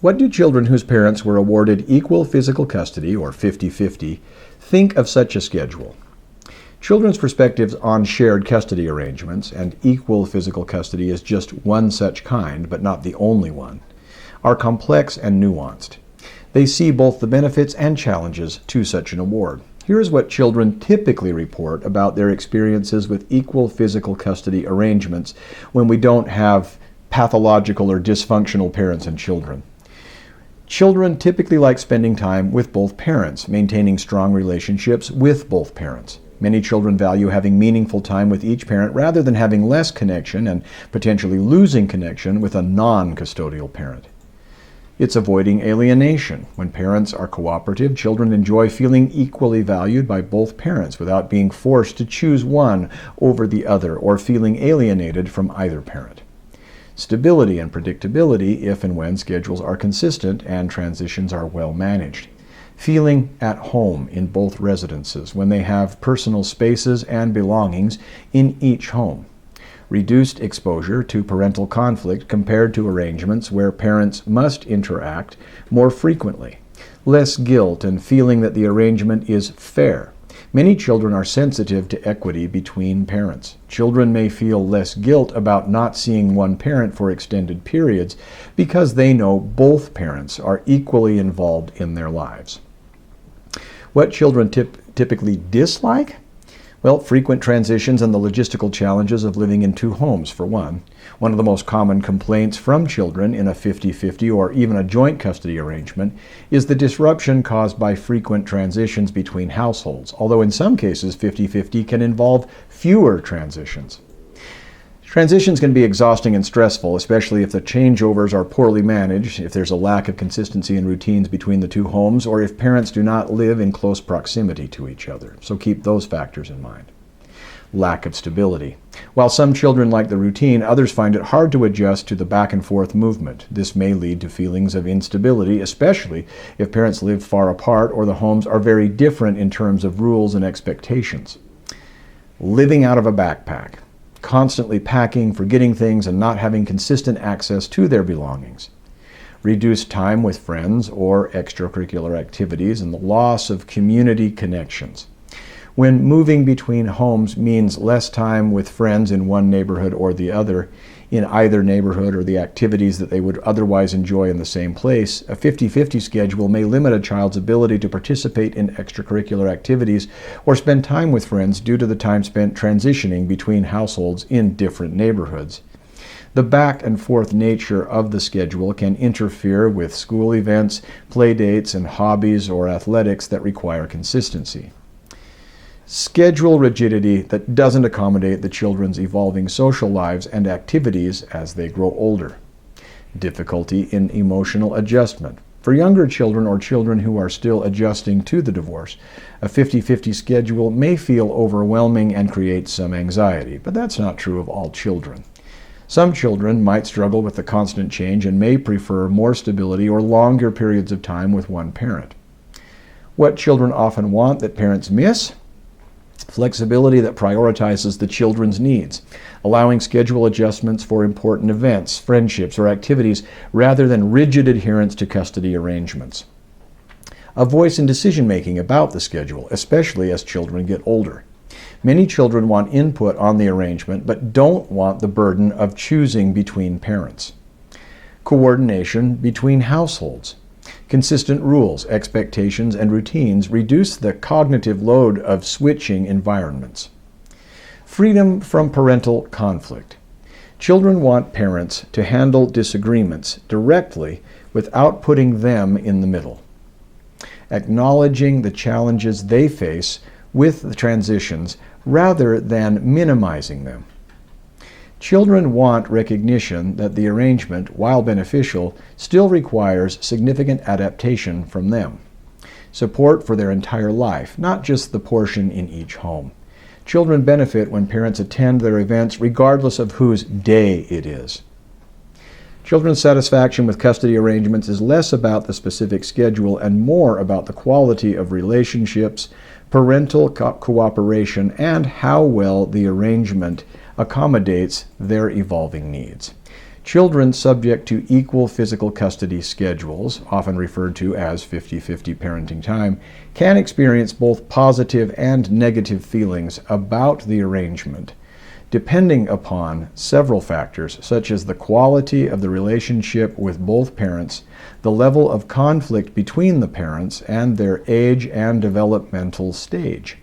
What do children whose parents were awarded equal physical custody, or 50-50, think of such a schedule? Children's perspectives on shared custody arrangements, and equal physical custody is just one such kind, but not the only one, are complex and nuanced. They see both the benefits and challenges to such an award. Here's what children typically report about their experiences with equal physical custody arrangements when we don't have pathological or dysfunctional parents and children. Children typically like spending time with both parents, maintaining strong relationships with both parents. Many children value having meaningful time with each parent rather than having less connection and potentially losing connection with a non-custodial parent. It's avoiding alienation. When parents are cooperative, children enjoy feeling equally valued by both parents without being forced to choose one over the other or feeling alienated from either parent. Stability and predictability if and when schedules are consistent and transitions are well managed. Feeling at home in both residences when they have personal spaces and belongings in each home. Reduced exposure to parental conflict compared to arrangements where parents must interact more frequently. Less guilt and feeling that the arrangement is fair. Many children are sensitive to equity between parents. Children may feel less guilt about not seeing one parent for extended periods because they know both parents are equally involved in their lives. What children typically dislike? Well, frequent transitions and the logistical challenges of living in two homes, for one. One of the most common complaints from children in a 50-50 or even a joint custody arrangement is the disruption caused by frequent transitions between households, although in some cases 50-50 can involve fewer transitions. Transitions can be exhausting and stressful, especially if the changeovers are poorly managed, if there's a lack of consistency in routines between the two homes, or if parents do not live in close proximity to each other. So keep those factors in mind. Lack of stability. While some children like the routine, others find it hard to adjust to the back and forth movement. This may lead to feelings of instability, especially if parents live far apart or the homes are very different in terms of rules and expectations. Living out of a backpack. Constantly packing, forgetting things, and not having consistent access to their belongings. Reduced time with friends or extracurricular activities, and the loss of community connections. When moving between homes means less time with friends in one neighborhood or the other, in either neighborhood or the activities that they would otherwise enjoy in the same place, a 50-50 schedule may limit a child's ability to participate in extracurricular activities or spend time with friends due to the time spent transitioning between households in different neighborhoods. The back and forth nature of the schedule can interfere with school events, play dates, and hobbies or athletics that require consistency. Schedule rigidity that doesn't accommodate the children's evolving social lives and activities as they grow older. Difficulty in emotional adjustment. For younger children or children who are still adjusting to the divorce, a 50-50 schedule may feel overwhelming and create some anxiety, but that's not true of all children. Some children might struggle with the constant change and may prefer more stability or longer periods of time with one parent. What children often want that parents miss? Flexibility that prioritizes the children's needs, allowing schedule adjustments for important events, friendships, or activities rather than rigid adherence to custody arrangements. A voice in decision-making about the schedule, especially as children get older. Many children want input on the arrangement but don't want the burden of choosing between parents. Coordination between households. Consistent rules, expectations, and routines reduce the cognitive load of switching environments. Freedom from parental conflict. Children want parents to handle disagreements directly without putting them in the middle. Acknowledging the challenges they face with the transitions rather than minimizing them. Children want recognition that the arrangement, while beneficial, still requires significant adaptation from them. Support for their entire life, not just the portion in each home. Children benefit when parents attend their events regardless of whose day it is. Children's satisfaction with custody arrangements is less about the specific schedule and more about the quality of relationships, parental cooperation, and how well the arrangement accommodates their evolving needs. Children subject to equal physical custody schedules, often referred to as 50-50 parenting time, can experience both positive and negative feelings about the arrangement, depending upon several factors such as the quality of the relationship with both parents, the level of conflict between the parents, and their age and developmental stage.